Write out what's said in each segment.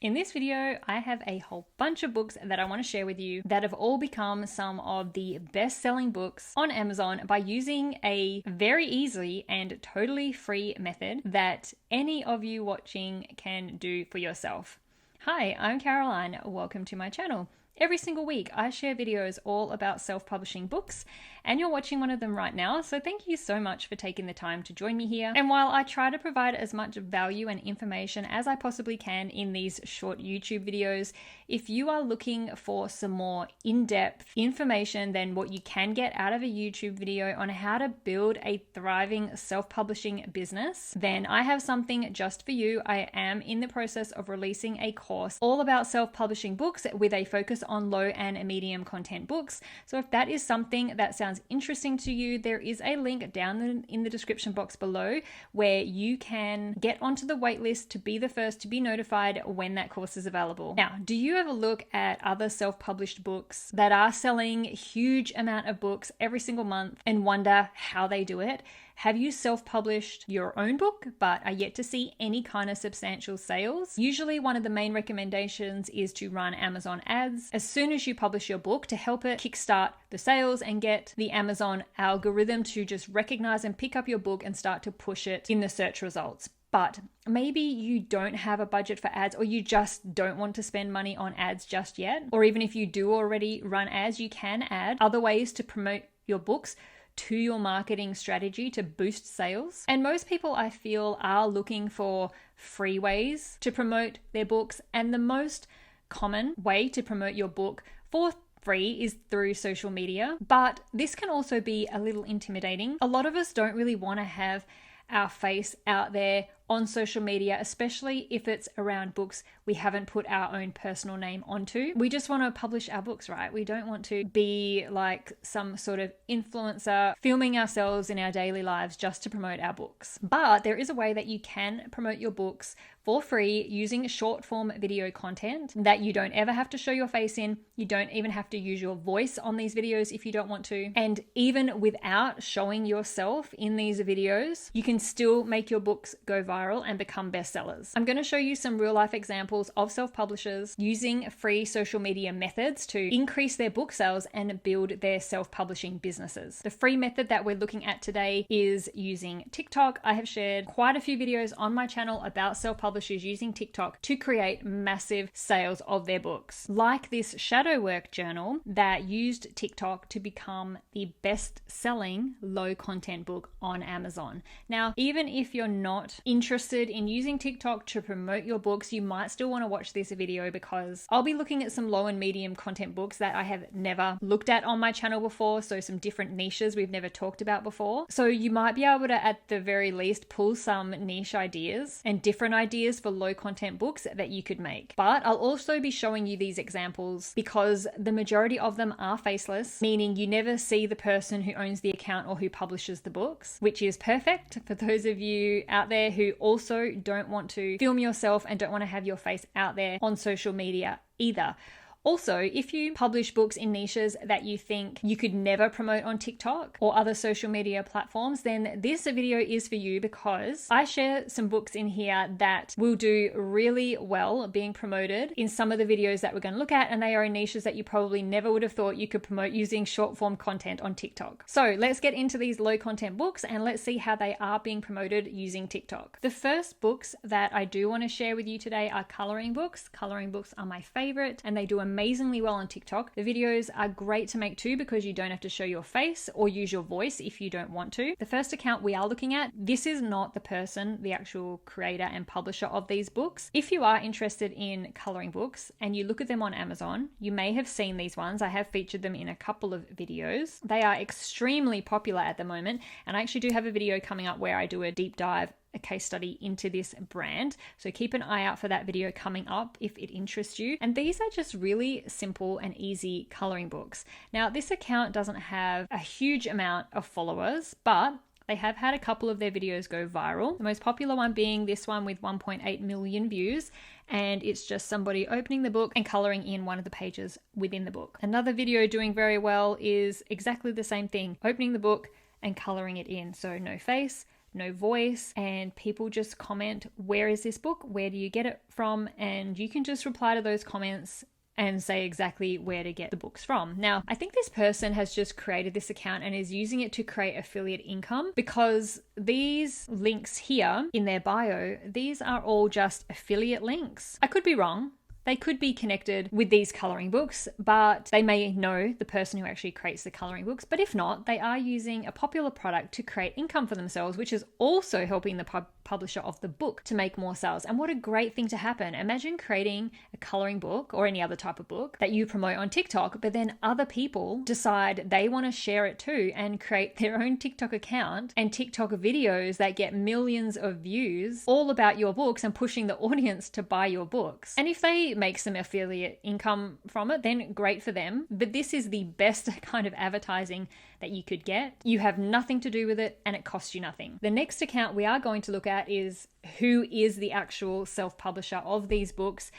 In this video, I have a whole bunch of books that I want to share with you that have all become some of the best-selling books on Amazon by using a very easy and totally free method that any of you watching can do for yourself. Hi, I'm Caroline. Welcome to my channel. Every single week, I share videos all about self-publishing books, and you're watching one of them right now, so thank you so much for taking the time to join me here. And while I try to provide as much value and information as I possibly can in these short YouTube videos, if you are looking for some more in-depth information than what you can get out of a YouTube video on how to build a thriving self-publishing business, then I have something just for you. I am in the process of releasing a course all about self-publishing books with a focus on low and medium content books. So if that is something that sounds interesting to you, there is a link down in the description box below where you can get onto the waitlist to be the first to be notified when that course is available. Now, do you ever look at other self-published books that are selling a huge amount of books every single month and wonder how they do it? Have you self-published your own book but are yet to see any kind of substantial sales? Usually one of the main recommendations is to run Amazon ads as soon as you publish your book to help it kickstart the sales and get the Amazon algorithm to just recognize and pick up your book and start to push it in the search results. But maybe you don't have a budget for ads, or you just don't want to spend money on ads just yet. Or even if you do already run ads, you can add other ways to promote your books to your marketing strategy to boost sales. And most people, I feel, are looking for free ways to promote their books. And the most common way to promote your book for free is through social media. But this can also be a little intimidating. A lot of us don't really want to have our face out there on social media, especially if it's around books we haven't put our own personal name onto. We just want to publish our books, right? We don't want to be like some sort of influencer filming ourselves in our daily lives just to promote our books. But there is a way that you can promote your books for free using short form video content that you don't ever have to show your face in. You don't even have to use your voice on these videos if you don't want to. And even without showing yourself in these videos, you can still make your books go viral and become bestsellers. I'm going to show you some real life examples of self-publishers using free social media methods to increase their book sales and build their self-publishing businesses. The free method that we're looking at today is using TikTok. I have shared quite a few videos on my channel about self-publishers using TikTok to create massive sales of their books. Like this shadow work journal that used TikTok to become the best-selling low content book on Amazon. Now, even if you're not interested in using TikTok to promote your books, you might still want to watch this video because I'll be looking at some low and medium content books that I have never looked at on my channel before. So some different niches we've never talked about before. So you might be able to, at the very least, pull some niche ideas and different ideas for low content books that you could make. But I'll also be showing you these examples because the majority of them are faceless, meaning you never see the person who owns the account or who publishes the books, which is perfect for those of you out there who also don't want to film yourself and don't want to have your face out there on social media either. Also, if you publish books in niches that you think you could never promote on TikTok or other social media platforms, then this video is for you because I share some books in here that will do really well being promoted in some of the videos that we're going to look at, and they are in niches that you probably never would have thought you could promote using short form content on TikTok. So let's get into these low content books and let's see how they are being promoted using TikTok. The first books that I do want to share with you today are coloring books. Coloring books are my favorite and they do amazingly well on TikTok. The videos are great to make too because you don't have to show your face or use your voice if you don't want to. The first account we are looking at, this is not the person, the actual creator and publisher of these books. If you are interested in coloring books and you look at them on Amazon, you may have seen these ones. I have featured them in a couple of videos. They are extremely popular at the moment, and I actually do have a video coming up where I do a deep dive, a case study into this brand. So keep an eye out for that video coming up if it interests you. And these are just really simple and easy coloring books. Now, this account doesn't have a huge amount of followers, but they have had a couple of their videos go viral. The most popular one being this one with 1.8 million views. And it's just somebody opening the book and coloring in one of the pages within the book. Another video doing very well is exactly the same thing, opening the book and coloring it in. So no face, no voice, and people just comment, where is this book? Where do you get it from? And you can just reply to those comments and say exactly where to get the books from. Now, I think this person has just created this account and is using it to create affiliate income, because these links here in their bio, these are all just affiliate links. I could be wrong. They could be connected with these coloring books, but they may know the person who actually creates the coloring books. But if not, they are using a popular product to create income for themselves, which is also helping the publisher of the book to make more sales. And what a great thing to happen. Imagine creating a coloring book or any other type of book that you promote on TikTok, but then other people decide they want to share it too and create their own TikTok account and TikTok videos that get millions of views all about your books and pushing the audience to buy your books. And if they make some affiliate income from it, then great for them. But this is the best kind of advertising that you could get. You have nothing to do with it and it costs you nothing. The next account we are going to look at is who is the actual self-publisher of these books,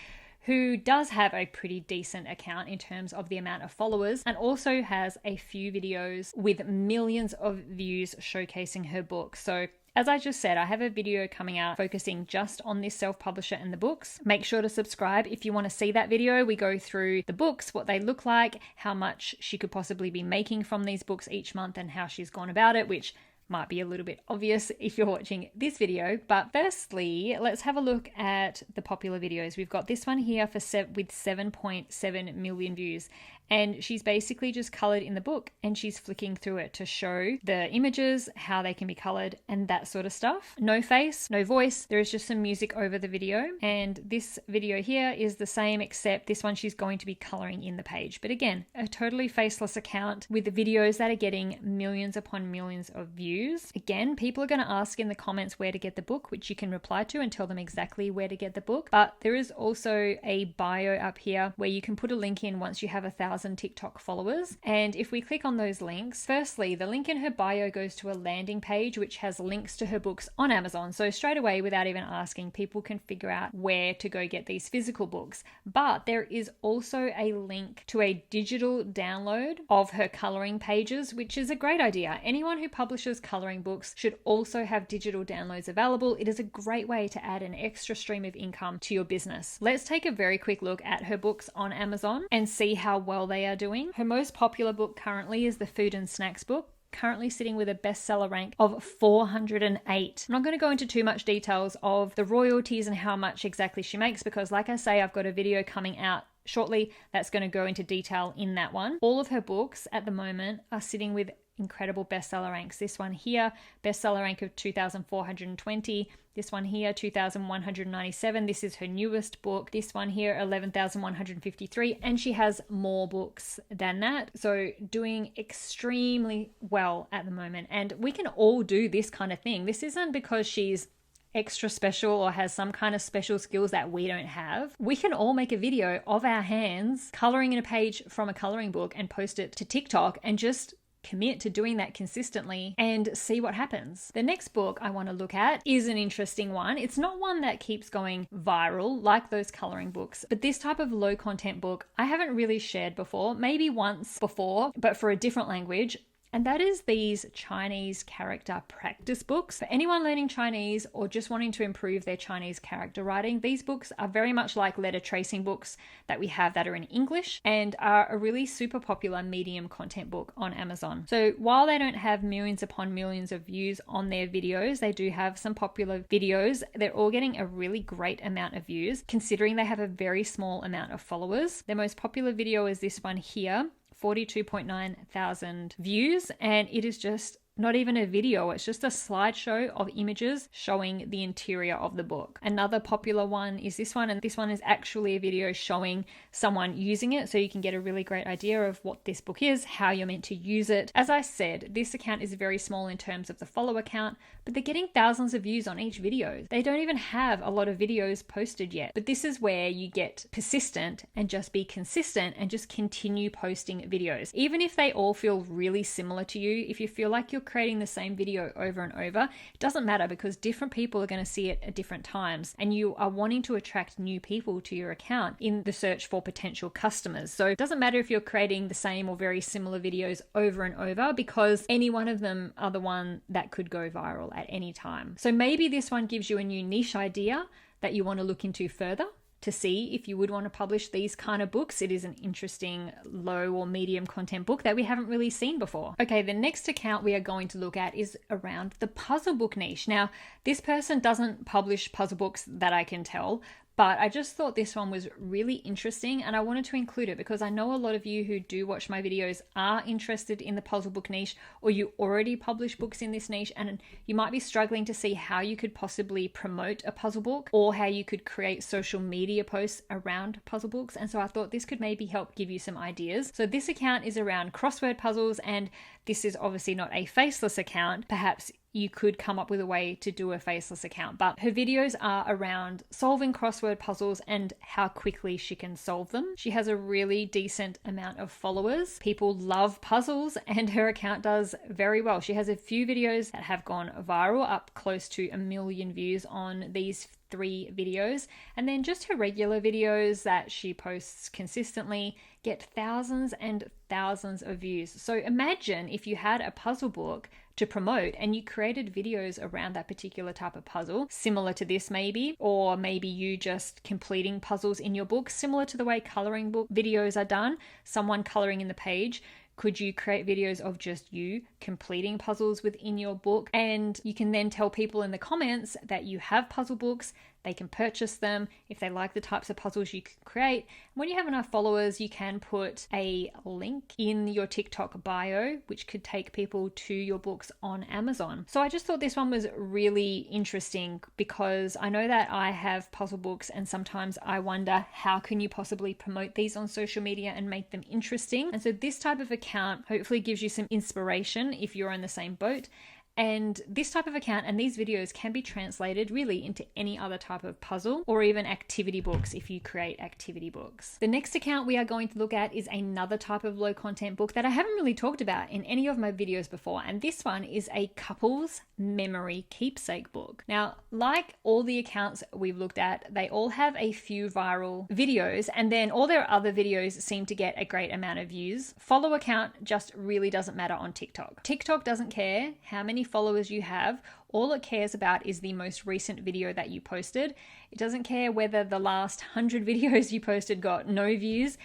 who does have a pretty decent account in terms of the amount of followers, and also has a few videos with millions of views showcasing her book. So as I just said, I have a video coming out focusing just on this self-publisher and the books. Make sure to subscribe if you want to see that video. We go through the books, what they look like, how much she could possibly be making from these books each month, and how she's gone about it, which might be a little bit obvious if you're watching this video. But firstly, let's have a look at the popular videos. We've got this one here with 7.7 million views. And she's basically just colored in the book and she's flicking through it to show the images, how they can be colored and that sort of stuff. No face, no voice. There is just some music over the video. And this video here is the same, except this one she's going to be coloring in the page. But again, a totally faceless account with the videos that are getting millions upon millions of views. Again, people are going to ask in the comments where to get the book, which you can reply to and tell them exactly where to get the book. But there is also a bio up here where you can put a link in once you have 1,000 TikTok followers. And if we click on those links, firstly, the link in her bio goes to a landing page which has links to her books on Amazon. So straight away, without even asking, people can figure out where to go get these physical books. But there is also a link to a digital download of her coloring pages, which is a great idea. Anyone who publishes coloring books should also have digital downloads available. It is a great way to add an extra stream of income to your business. Let's take a very quick look at her books on Amazon and see how well they are doing. Her most popular book currently is the Food and Snacks book, currently sitting with a bestseller rank of 408. I'm not going to go into too much details of the royalties and how much exactly she makes, because like I say, I've got a video coming out shortly that's going to go into detail in that one. All of her books at the moment are sitting with incredible bestseller ranks. This one here, bestseller rank of 2,420. This one here, 2,197. This is her newest book. This one here, 11,153. And she has more books than that. So doing extremely well at the moment. And we can all do this kind of thing. This isn't because she's extra special or has some kind of special skills that we don't have. We can all make a video of our hands coloring in a page from a coloring book and post it to TikTok and just commit to doing that consistently and see what happens. The next book I want to look at is an interesting one. It's not one that keeps going viral like those coloring books, but this type of low content book I haven't really shared before, maybe once before, but for a different language. And that is these Chinese character practice books. For anyone learning Chinese or just wanting to improve their Chinese character writing, these books are very much like letter tracing books that we have that are in English and are a really super popular medium content book on Amazon. So while they don't have millions upon millions of views on their videos, they do have some popular videos. They're all getting a really great amount of views, considering they have a very small amount of followers. Their most popular video is this one here, 42.9 thousand views, and it is just not even a video, it's just a slideshow of images showing the interior of the book. Another popular one is this one, and this one is actually a video showing someone using it, so you can get a really great idea of what this book is, how you're meant to use it. As I said, this account is very small in terms of the follower count, but they're getting thousands of views on each video. They don't even have a lot of videos posted yet, but this is where you get persistent and just be consistent and just continue posting videos. Even if they all feel really similar to you, if you feel like you're creating the same video over and over, it doesn't matter because different people are going to see it at different times, and you are wanting to attract new people to your account in the search for potential customers. So it doesn't matter if you're creating the same or very similar videos over and over, because any one of them are the one that could go viral at any time. So maybe this one gives you a new niche idea that you want to look into further to see if you would want to publish these kind of books. It is an interesting low or medium content book that we haven't really seen before. Okay, the next account we are going to look at is around the puzzle book niche. Now, this person doesn't publish puzzle books that I can tell, but I just thought this one was really interesting and I wanted to include it because I know a lot of you who do watch my videos are interested in the puzzle book niche, or you already publish books in this niche and you might be struggling to see how you could possibly promote a puzzle book or how you could create social media posts around puzzle books. And so I thought this could maybe help give you some ideas. So this account is around crossword puzzles, and this is obviously not a faceless account. Perhaps you could come up with a way to do a faceless account, but her videos are around solving crossword puzzles and how quickly she can solve them. She has a really decent amount of followers. People love puzzles and her account does very well. She has a few videos that have gone viral, up close to 1 million views on these 3 videos, and then just her regular videos that she posts consistently get thousands and thousands of views. So imagine if you had a puzzle book to promote and you created videos around that particular type of puzzle, similar to this maybe, or maybe you just completing puzzles in your book, similar to the way coloring book videos are done, someone coloring in the page. Could you create videos of just you completing puzzles within your book? And you can then tell people in the comments that you have puzzle books. They can purchase them if they like the types of puzzles you can create. When you have enough followers, you can put a link in your TikTok bio, which could take people to your books on Amazon. So I just thought this one was really interesting because I know that I have puzzle books and sometimes I wonder how can you possibly promote these on social media and make them interesting. And so this type of account hopefully gives you some inspiration if you're in the same boat. And this type of account and these videos can be translated really into any other type of puzzle or even activity books if you create activity books. The next account we are going to look at is another type of low content book that I haven't really talked about in any of my videos before. And this one is a couples memory keepsake book. Now, like all the accounts we've looked at, they all have a few viral videos and then all their other videos seem to get a great amount of views. Follow account just really doesn't matter on TikTok. TikTok doesn't care how many followers you have. All it cares about is the most recent video that you posted. It doesn't care whether the last 100 videos you posted got no views.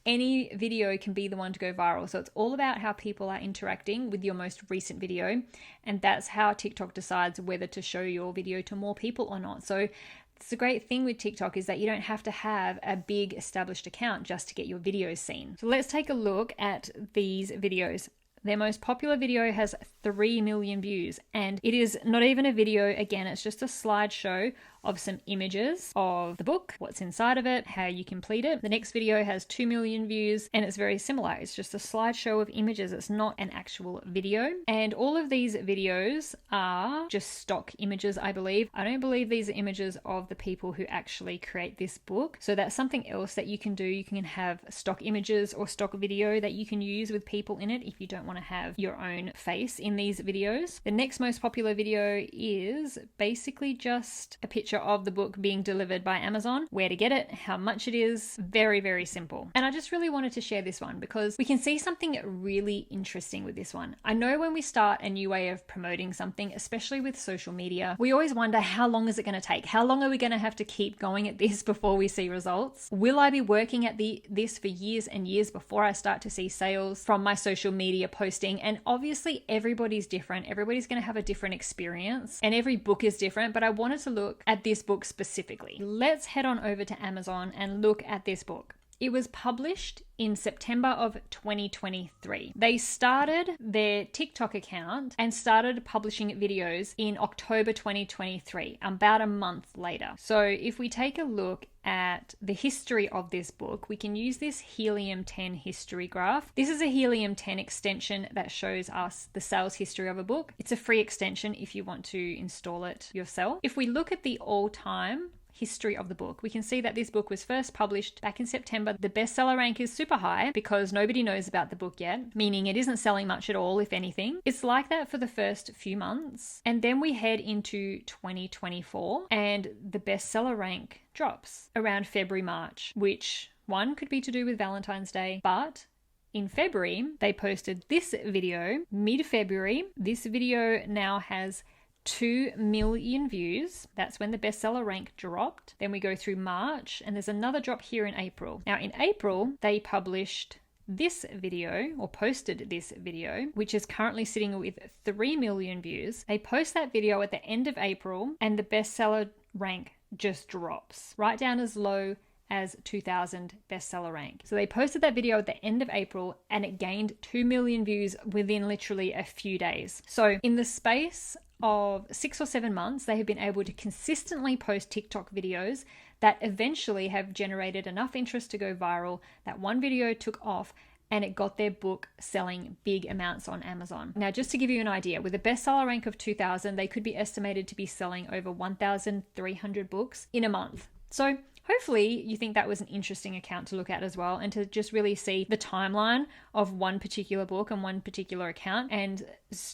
Any video can be the one to go viral. So it's all about how people are interacting with your most recent video. And that's how TikTok decides whether to show your video to more people or not. So it's a great thing with TikTok is that you don't have to have a big established account just to get your videos seen. So let's take a look at these videos. Their most popular video has 3 million views, and it is not even a video. Again, it's just a slideshow of some images of the book, what's inside of it, how you complete it. The next video has 2 million views and it's very similar. It's just a slideshow of images. It's not an actual video. And all of these videos are just stock images, I believe. I don't believe these are images of the people who actually create this book. So that's something else that you can do. You can have stock images or stock video that you can use with people in it if you don't want to have your own face in these videos. The next most popular video is basically just a picture of the book being delivered by Amazon, where to get it, how much it is. Very, very simple. And I just really wanted to share this one because we can see something really interesting with this one. I know when we start a new way of promoting something, especially with social media, we always wonder how long is it going to take? How long are we going to have to keep going at this before we see results? Will I be working at this for years and years before I start to see sales from my social media posting? And obviously everybody's different. Everybody's going to have a different experience and every book is different, but I wanted to look at this book specifically. Let's head on over to Amazon and look at this book. It was published in September of 2023. They started their TikTok account and started publishing videos in October 2023, about a month later. So if we take a look at the history of this book, we can use this Helium 10 history graph. This is a Helium 10 extension that shows us the sales history of a book. It's a free extension if you want to install it yourself. If we look at the all-time history of the book, we can see that this book was first published back in September. The bestseller rank is super high because nobody knows about the book yet, meaning it isn't selling much at all, if anything. It's like that for the first few months. And then we head into 2024 and the bestseller rank drops around February, March, which one could be to do with Valentine's Day, but in February, they posted this video, mid-February. This video now has 2 million views. That's when the bestseller rank dropped. Then we go through March, and there's another drop here in April. Now, in April, they published this video, or posted this video, which is currently sitting with 3 million views. They post that video at the end of April, and the bestseller rank just drops right down as low as 2000 bestseller rank. So they posted that video at the end of April and it gained 2 million views within literally a few days. So in the space of 6 or 7 months, they have been able to consistently post TikTok videos that eventually have generated enough interest to go viral that one video took off and it got their book selling big amounts on Amazon. Now, just to give you an idea, with a bestseller rank of 2000, they could be estimated to be selling over 1,300 books in a month. So hopefully you think that was an interesting account to look at as well, and to just really see the timeline of one particular book and one particular account, and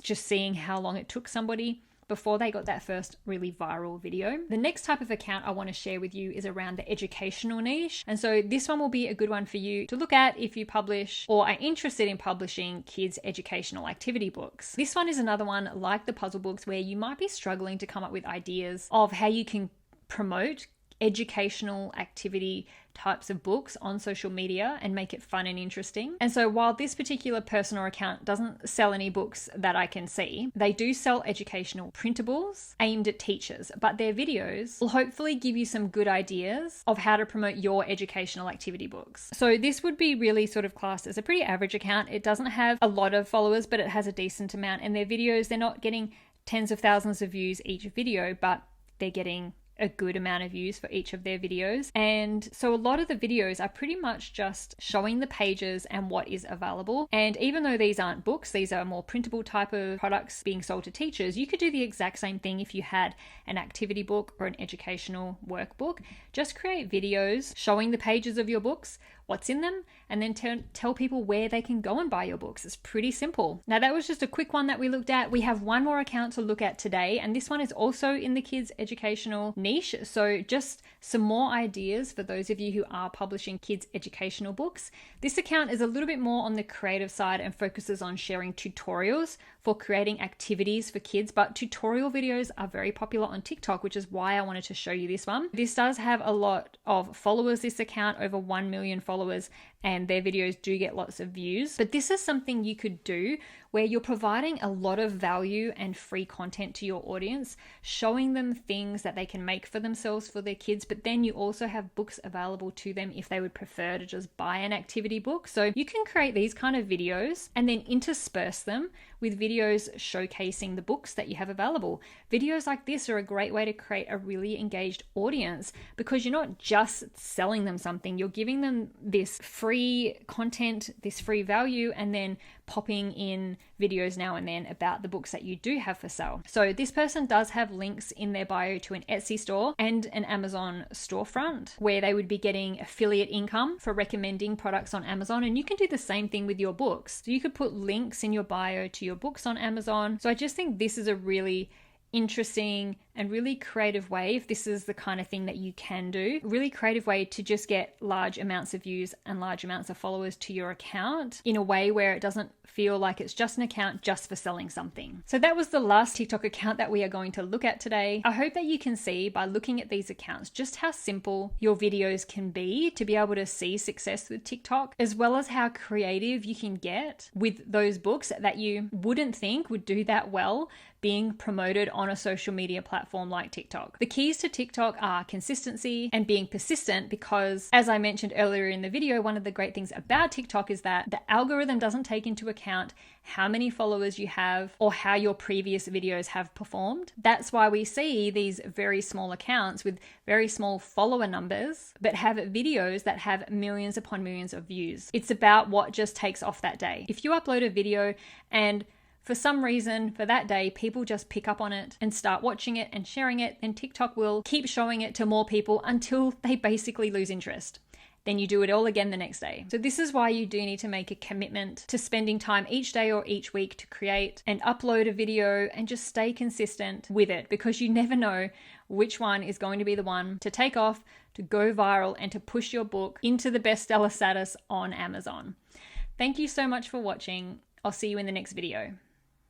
just seeing how long it took somebody before they got that first really viral video. The next type of account I want to share with you is around the educational niche. And so this one will be a good one for you to look at if you publish or are interested in publishing kids' educational activity books. This one is another one like the puzzle books where you might be struggling to come up with ideas of how you can promote educational activity types of books on social media and make it fun and interesting. And so while this particular person or account doesn't sell any books that I can see, they do sell educational printables aimed at teachers, but their videos will hopefully give you some good ideas of how to promote your educational activity books. So this would be really sort of classed as a pretty average account. It doesn't have a lot of followers, but it has a decent amount, and their videos, they're not getting tens of thousands of views each video, but they're getting a good amount of views for each of their videos. And so a lot of the videos are pretty much just showing the pages and what is available. And even though these aren't books, these are more printable type of products being sold to teachers, you could do the exact same thing if you had an activity book or an educational workbook. Just create videos showing the pages of your books, what's in them, and then tell people where they can go and buy your books. It's pretty simple. Now, that was just a quick one that we looked at. We have one more account to look at today, and this one is also in the kids' educational niche. So just some more ideas for those of you who are publishing kids' educational books. This account is a little bit more on the creative side and focuses on sharing tutorials for creating activities for kids, but tutorial videos are very popular on TikTok, which is why I wanted to show you this one. This does have a lot of followers, this account, over 1 million followers, and their videos do get lots of views. But this is something you could do where you're providing a lot of value and free content to your audience, showing them things that they can make for themselves, for their kids, but then you also have books available to them if they would prefer to just buy an activity book. So you can create these kind of videos and then intersperse them with videos showcasing the books that you have available. Videos like this are a great way to create a really engaged audience because you're not just selling them something, you're giving them this free content, this free value, and then popping in videos now and then about the books that you do have for sale. So this person does have links in their bio to an Etsy store and an Amazon storefront where they would be getting affiliate income for recommending products on Amazon. And you can do the same thing with your books. So you could put links in your bio to your books on Amazon. So I just think this is a really interesting and really creative way, if this is the kind of thing that you can do, really creative way to just get large amounts of views and large amounts of followers to your account in a way where it doesn't feel like it's just an account just for selling something. So that was the last TikTok account that we are going to look at today. I hope that you can see by looking at these accounts just how simple your videos can be to be able to see success with TikTok, as well as how creative you can get with those books that you wouldn't think would do that well being promoted on a social media platform like TikTok. The keys to TikTok are consistency and being persistent because, as I mentioned earlier in the video, one of the great things about TikTok is that the algorithm doesn't take into account how many followers you have or how your previous videos have performed. That's why we see these very small accounts with very small follower numbers, but have videos that have millions upon millions of views. It's about what just takes off that day. If you upload a video and for some reason, for that day, people just pick up on it and start watching it and sharing it, and TikTok will keep showing it to more people until they basically lose interest. Then you do it all again the next day. So this is why you do need to make a commitment to spending time each day or each week to create and upload a video and just stay consistent with it, because you never know which one is going to be the one to take off, to go viral, and to push your book into the bestseller status on Amazon. Thank you so much for watching. I'll see you in the next video.